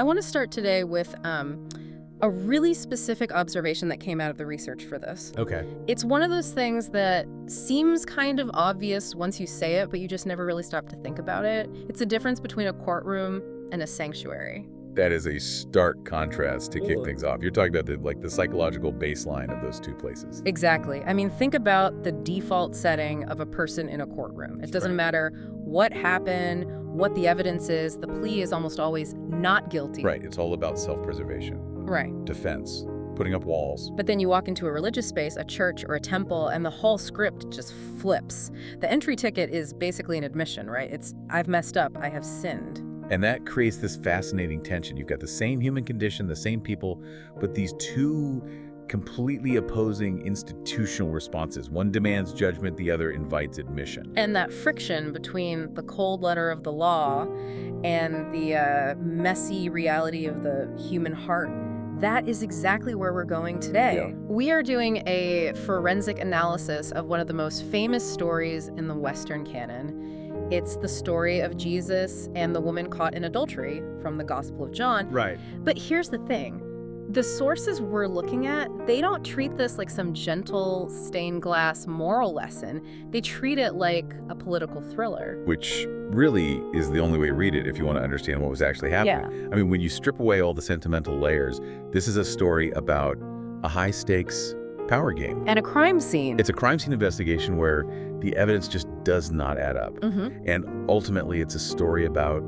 I want to start today with a really specific observation that came out of the research for this. Okay. It's one of those things that seems kind of obvious once you say it, but you just never really stop to think about it. It's the difference between a courtroom and a sanctuary. That is a stark contrast to kick things off. You're talking about the psychological baseline of those two places. Exactly. I mean, think about the default setting of a person in a courtroom. It doesn't matter what happened, what the evidence is. The plea is almost always not guilty. Right. It's all about self-preservation. Right. Defense. Putting up walls. But then you walk into a religious space, a church or a temple, and the whole script just flips. The entry ticket is basically an admission, right? It's, I've messed up, I have sinned. And that creates this fascinating tension. You've got the same human condition, the same people, but these two completely opposing institutional responses. One demands judgment, the other invites admission. And that friction between the cold letter of the law and the messy reality of the human heart, that is exactly where we're going today. Yeah. We are doing a forensic analysis of one of the most famous stories in the Western canon. It's the story of Jesus and the woman caught in adultery from the Gospel of John. Right. But here's the thing. The sources we're looking at, they don't treat this like some gentle, stained glass moral lesson. They treat it like a political thriller. Which really is the only way to read it if you want to understand what was actually happening. Yeah. I mean, when you strip away all the sentimental layers, this is a story about a high-stakes power game. And a crime scene. It's a crime scene investigation where the evidence just does not add up. And ultimately, it's a story about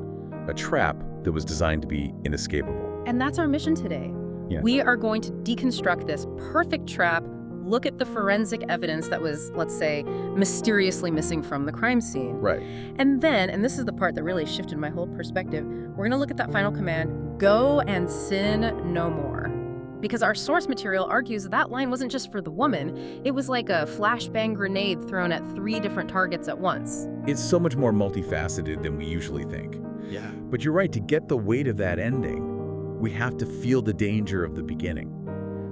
a trap that was designed to be inescapable. And that's our mission today. Yeah. We are going to deconstruct this perfect trap, look at the forensic evidence that was, let's say, mysteriously missing from the crime scene. Right. And then, and this is the part that really shifted my whole perspective, we're going to look at that final command, go and sin no more. Because our source material argues that line wasn't just for the woman, it was like a flashbang grenade thrown at 3 different targets at once. It's so much more multifaceted than we usually think. Yeah. But you're right, to get the weight of that ending, we have to feel the danger of the beginning.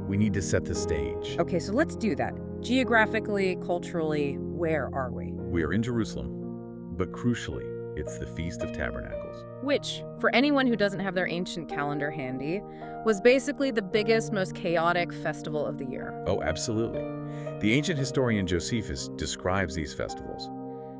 We need to set the stage. Okay, so let's do that. Geographically, culturally, where are we? We are in Jerusalem, but crucially, it's the Feast of Tabernacles. Which, for anyone who doesn't have their ancient calendar handy, was basically the biggest, most chaotic festival of the year. Oh, absolutely. The ancient historian Josephus describes these festivals.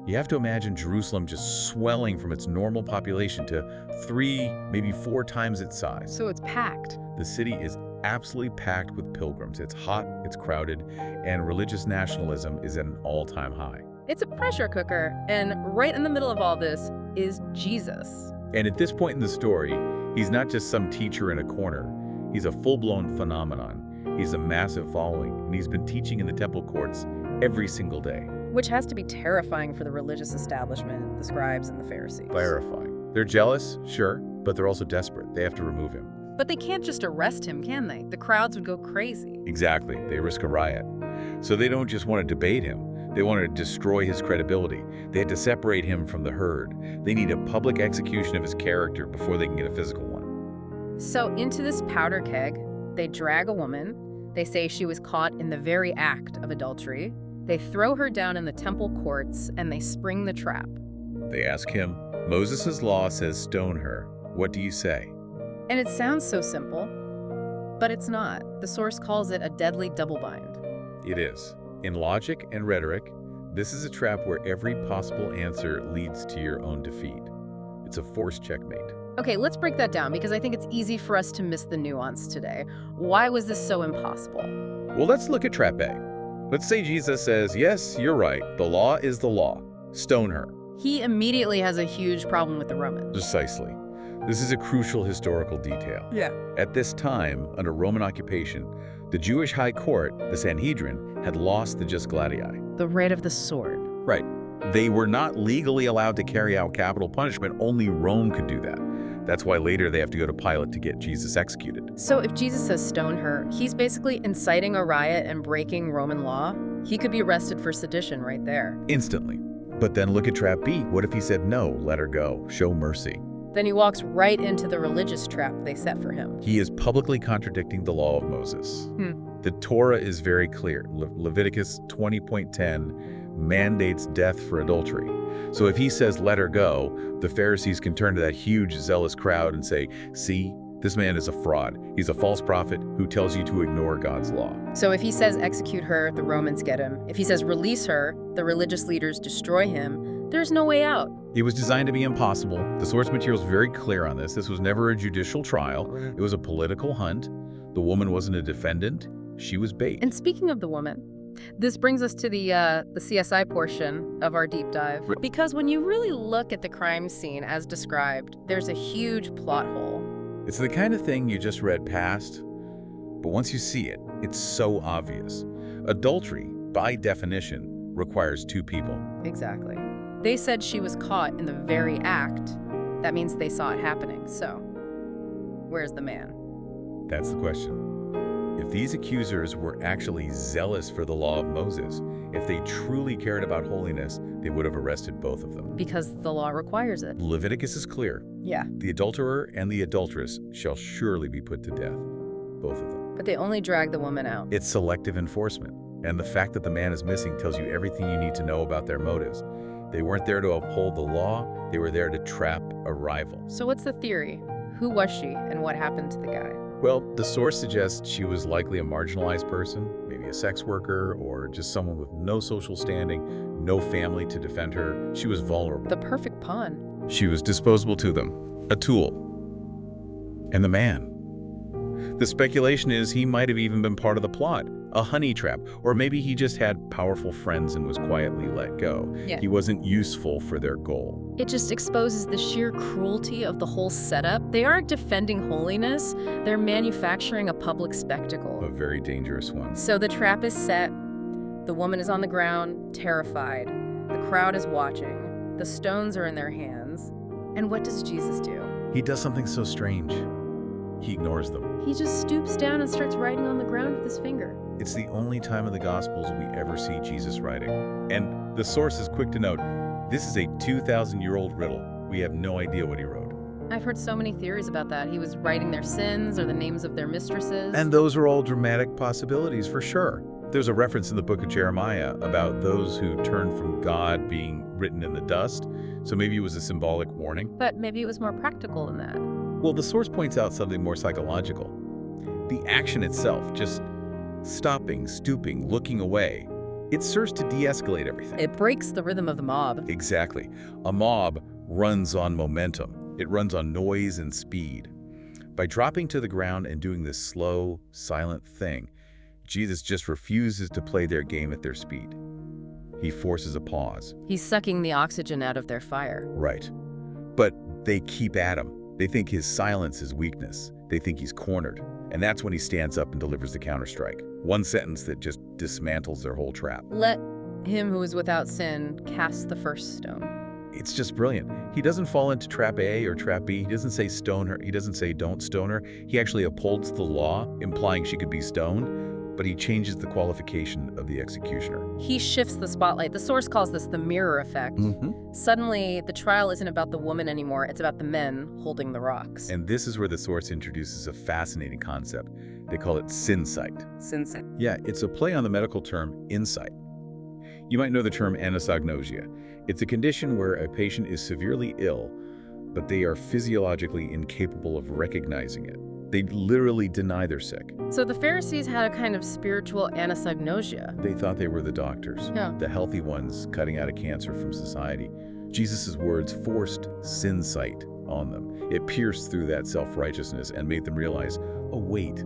You have to imagine Jerusalem just swelling from its normal population to 3, maybe 4 times its size. So it's packed. The city is absolutely packed with pilgrims. It's hot, it's crowded, and religious nationalism is at an all-time high. It's a pressure cooker, and right in the middle of all this is Jesus. And at this point in the story, he's not just some teacher in a corner. He's a full-blown phenomenon. He's a massive following, and he's been teaching in the temple courts every single day. Which has to be terrifying for the religious establishment, the scribes and the Pharisees. Terrifying. They're jealous, sure, but they're also desperate. They have to remove him. But they can't just arrest him, can they? The crowds would go crazy. Exactly. They risk a riot. So they don't just want to debate him. They want to destroy his credibility. They had to separate him from the herd. They need a public execution of his character before they can get a physical one. So into this powder keg, they drag a woman. They say she was caught in the very act of adultery. They throw her down in the temple courts, and they spring the trap. They ask him, Moses' law says stone her. What do you say? And it sounds so simple, but it's not. The source calls it a deadly double-bind. It is. In logic and rhetoric, this is a trap where every possible answer leads to your own defeat. It's a forced checkmate. Okay, let's break that down because I think it's easy for us to miss the nuance today. Why was this so impossible? Well, let's look at trap A. Let's say Jesus says, yes, you're right. The law is the law. Stone her. He immediately has a huge problem with the Romans. Precisely. This is a crucial historical detail. Yeah. At this time, under Roman occupation, the Jewish high court, the Sanhedrin, had lost the jus gladii. The right of the sword. Right. They were not legally allowed to carry out capital punishment. Only Rome could do that. That's why later they have to go to Pilate to get Jesus executed. So if Jesus says stone her, he's basically inciting a riot and breaking Roman law. He could be arrested for sedition right there. Instantly. But then look at trap B. What if he said, no, let her go, show mercy? Then he walks right into the religious trap they set for him. He is publicly contradicting the law of Moses. The Torah is very clear. Leviticus 20.10 mandates death for adultery. So if he says, let her go, the Pharisees can turn to that huge, zealous crowd and say, see, This man is a fraud. He's a false prophet who tells you to ignore God's law. So if he says execute her, the Romans get him. If he says release her, the religious leaders destroy him. There's no way out. It was designed to be impossible. The source material is very clear on this. This was never a judicial trial. It was a political hunt. The woman wasn't a defendant. She was bait. And speaking of the woman, this brings us to the CSI portion of our deep dive. Because when you really look at the crime scene as described, there's a huge plot hole. It's the kind of thing you just read past, but once you see it, it's so obvious. Adultery, by definition, requires two people. Exactly. They said she was caught in the very act. That means they saw it happening. So, where's the man? That's the question. If these accusers were actually zealous for the law of Moses, if they truly cared about holiness, they would have arrested both of them. Because the law requires it. Leviticus is clear. Yeah. The adulterer and the adulteress shall surely be put to death. Both of them. But they only drag the woman out. It's selective enforcement. And the fact that the man is missing tells you everything you need to know about their motives. They weren't there to uphold the law. They were there to trap a rival. So what's the theory? Who was she and what happened to the guy? Well, the source suggests she was likely a marginalized person, maybe a sex worker, or just someone with no social standing, no family to defend her. She was vulnerable. The perfect pawn. She was disposable to them, a tool. And the man. The speculation is he might have even been part of the plot, a honey trap, or maybe he just had powerful friends and was quietly let go. Yeah. He wasn't useful for their goal. It just exposes the sheer cruelty of the whole setup. They aren't defending holiness, they're manufacturing a public spectacle. A very dangerous one. So the trap is set, the woman is on the ground, terrified. The crowd is watching, the stones are in their hands. And what does Jesus do? He does something so strange. He ignores them. He just stoops down and starts writing on the ground with his finger. It's the only time in the Gospels we ever see Jesus writing. And the source is quick to note, this is a 2,000-year-old riddle. We have no idea what he wrote. I've heard so many theories about that. He was writing their sins or the names of their mistresses. And those are all dramatic possibilities for sure. There's a reference in the book of Jeremiah about those who turned from God being written in the dust. So maybe it was a symbolic warning. But maybe it was more practical than that. Well, the source points out something more psychological. The action itself, just stopping, stooping, looking away, it serves to de-escalate everything. It breaks the rhythm of the mob. Exactly. A mob runs on momentum. It runs on noise and speed. By dropping to the ground and doing this slow, silent thing, Jesus just refuses to play their game at their speed. He forces a pause. He's sucking the oxygen out of their fire. Right. But they keep at him. They think his silence is weakness. They think he's cornered. And that's when he stands up and delivers the counterstrike. One sentence that just dismantles their whole trap. Let him who is without sin cast the first stone. It's just brilliant. He doesn't fall into trap A or trap B. He doesn't say stone her. He doesn't say don't stone her. He actually upholds the law, implying she could be stoned, but he changes the qualification of the executioner. He shifts the spotlight. The source calls this the mirror effect. Suddenly, the trial isn't about the woman anymore. It's about the men holding the rocks. And this is where the source introduces a fascinating concept. They call it sinsight. Sinsight. Yeah, it's a play on the medical term insight. You might know the term anosognosia. It's a condition where a patient is severely ill, but they are physiologically incapable of recognizing it. They literally deny they're sick. So the Pharisees had a kind of spiritual anosognosia. They thought they were the doctors, Yeah. the healthy ones cutting out of cancer from society. Jesus' words forced sinsight on them. It pierced through that self-righteousness and made them realize, oh wait,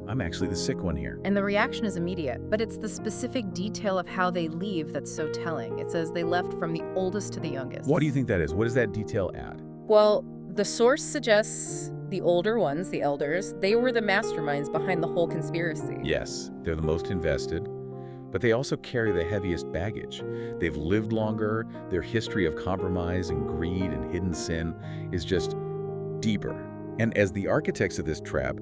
I'm actually the sick one here. And the reaction is immediate, but it's the specific detail of how they leave that's so telling. It says they left from the oldest to the youngest. What do you think that is? What does that detail add? Well, the source suggests the older ones, the elders, they were the masterminds behind the whole conspiracy. Yes, they're the most invested, but they also carry the heaviest baggage. They've lived longer, their history of compromise and greed and hidden sin is just deeper. And as the architects of this trap,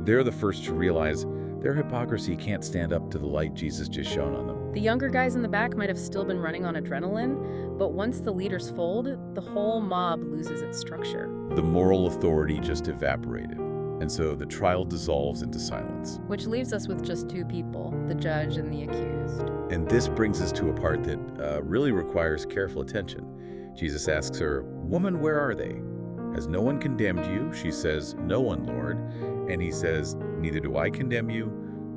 they're the first to realize their hypocrisy can't stand up to the light Jesus just shone on them. The younger guys in the back might have still been running on adrenaline, but once the leaders fold, the whole mob loses its structure. The moral authority just evaporated, and so the trial dissolves into silence. Which leaves us with just two people, the judge and the accused. And this brings us to a part that really requires careful attention. Jesus asks her, "Woman, where are they? Has no one condemned you? She says, no one, Lord. And he says, neither do I condemn you.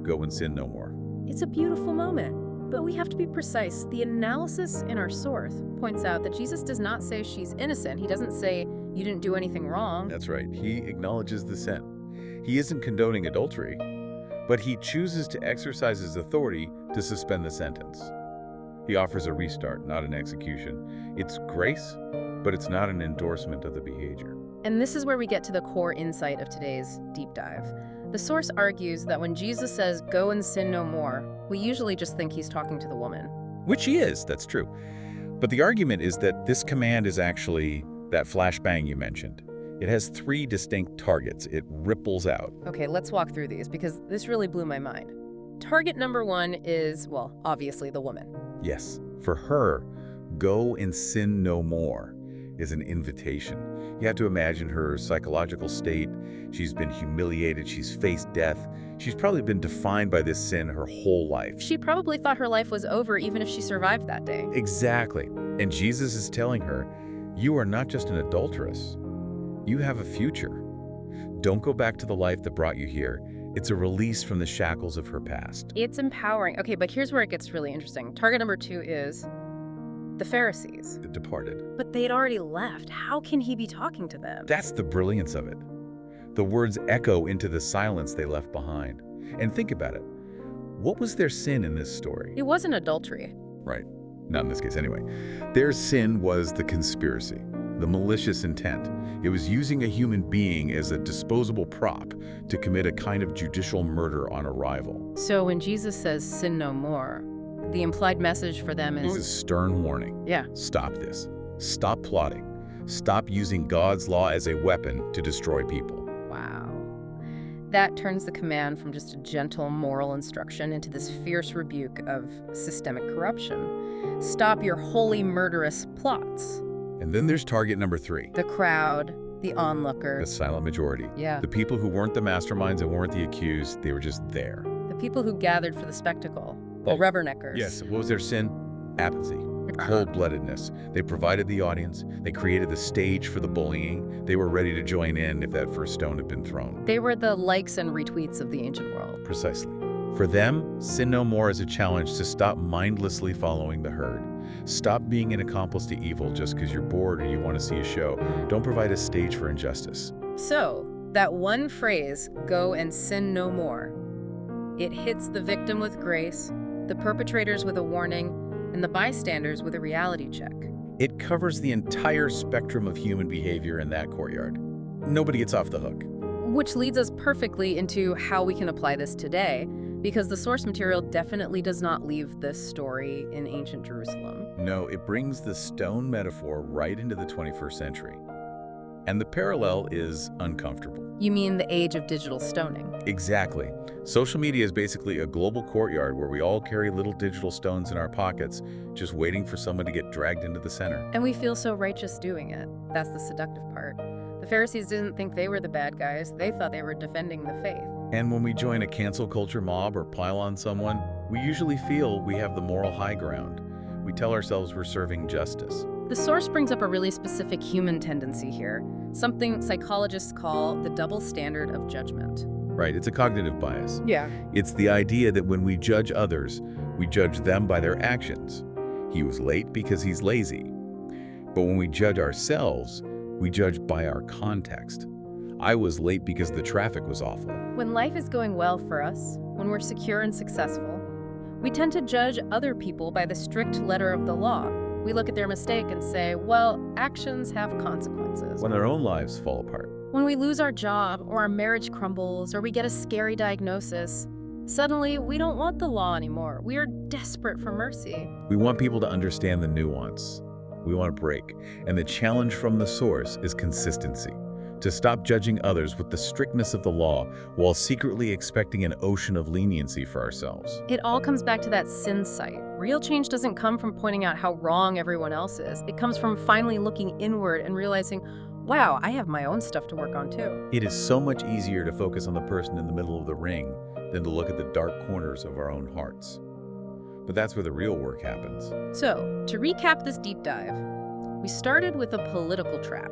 Go and sin no more. It's a beautiful moment, but we have to be precise. The analysis in our source points out that Jesus does not say she's innocent. He doesn't say you didn't do anything wrong. That's right. He acknowledges the sin. He isn't condoning adultery, but he chooses to exercise his authority to suspend the sentence. He offers a restart, not an execution. It's grace, but it's not an endorsement of the behavior. And this is where we get to the core insight of today's deep dive. The source argues that when Jesus says, go and sin no more, we usually just think he's talking to the woman. Which he is, that's true. But the argument is that this command is actually that flashbang you mentioned. It has 3 distinct targets. It ripples out. Okay, let's walk through these because this really blew my mind. Target number 1 is, well, obviously the woman. Yes, for her, go and sin no more is an invitation. You have to imagine her psychological state. She's been humiliated. She's faced death. She's probably been defined by this sin her whole life. She probably thought her life was over even if she survived that day. Exactly. And Jesus is telling her, you are not just an adulteress. You have a future. Don't go back to the life that brought you here. It's a release from the shackles of her past. It's empowering. Okay, but here's where it gets really interesting. Target number 2 is the Pharisees. The departed. But they'd already left. How can he be talking to them? That's the brilliance of it. The words echo into the silence they left behind. And think about it. What was their sin in this story? It wasn't adultery. Right. Not in this case anyway. Their sin was the conspiracy, the malicious intent. It was using a human being as a disposable prop to commit a kind of judicial murder on arrival. So when Jesus says sin no more, the implied message for them It's a is... stern warning. Yeah. Stop this. Stop plotting. Stop using God's law as a weapon to destroy people. Wow. That turns the command from just a gentle moral instruction into this fierce rebuke of systemic corruption. Stop your holy murderous plots. And then there's target number 3. The crowd, the The onlookers. silent majority. Yeah. The people who weren't the masterminds and weren't the accused, they were just there. The people who gathered for the spectacle. The rubberneckers. Yes. What was their sin? Apathy. Cold-bloodedness. They provided the audience. They created the stage for the bullying. They were ready to join in if that first stone had been thrown. They were the likes and retweets of the ancient world. Precisely. For them, sin no more is a challenge to stop mindlessly following the herd. Stop being an accomplice to evil just because you're bored or you want to see a show. Don't provide a stage for injustice. So, that one phrase, go and sin no more, it hits the victim with grace, the perpetrators with a warning, and the bystanders with a reality check. It covers the entire spectrum of human behavior in that courtyard. Nobody gets off the hook. Which leads us perfectly into how we can apply this today, because the source material definitely does not leave this story in ancient Jerusalem. No, it brings the stone metaphor right into the 21st century. And the parallel is uncomfortable. You mean the age of digital stoning? Exactly. Social media is basically a global courtyard where we all carry little digital stones in our pockets, just waiting for someone to get dragged into the center. And we feel so righteous doing it. That's the seductive part. The Pharisees didn't think they were the bad guys. They thought they were defending the faith. And when we join a cancel culture mob or pile on someone, we usually feel we have the moral high ground. We tell ourselves we're serving justice. The source brings up a really specific human tendency here, something psychologists call the double standard of judgment. Right, it's a cognitive bias. Yeah. It's the idea that when we judge others, we judge them by their actions. He was late because he's lazy. But when we judge ourselves, we judge by our context. I was late because the traffic was awful. When life is going well for us, when we're secure and successful, we tend to judge other people by the strict letter of the law. We look at their mistake and say, well, actions have consequences. When our own lives fall apart. When we lose our job, or our marriage crumbles, or we get a scary diagnosis, suddenly we don't want the law anymore. We are desperate for mercy. We want people to understand the nuance. We want a break. And the challenge from the source is consistency. To stop judging others with the strictness of the law while secretly expecting an ocean of leniency for ourselves. It all comes back to that sin sight. Real change doesn't come from pointing out how wrong everyone else is. It comes from finally looking inward and realizing, wow, I have my own stuff to work on too. It is so much easier to focus on the person in the middle of the ring than to look at the dark corners of our own hearts. But that's where the real work happens. So, to recap this deep dive, we started with a political trap.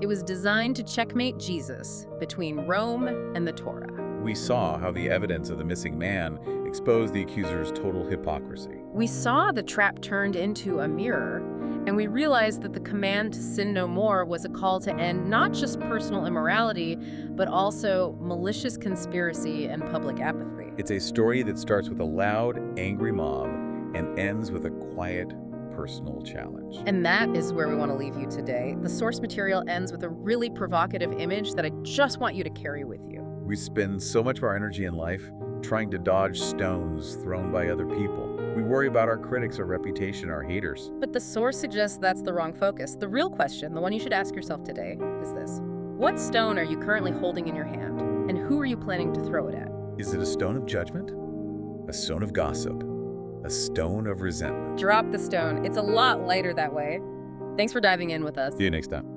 It was designed to checkmate Jesus between Rome and the Torah. We saw how the evidence of the missing man exposed the accuser's total hypocrisy. We saw the trap turned into a mirror, and we realized that the command to sin no more was a call to end not just personal immorality, but also malicious conspiracy and public apathy. It's a story that starts with a loud, angry mob and ends with a quiet, personal challenge. And that is where we want to leave you today. The source material ends with a really provocative image that I just want you to carry with you. We spend so much of our energy in life trying to dodge stones thrown by other people. We worry about our critics, our reputation, our haters. But the source suggests that's the wrong focus. The real question, the one you should ask yourself today, is this. What stone are you currently holding in your hand? And who are you planning to throw it at? Is it a stone of judgment? A stone of gossip? A stone of resentment? Drop the stone. It's a lot lighter that way. Thanks for diving in with us. See you next time.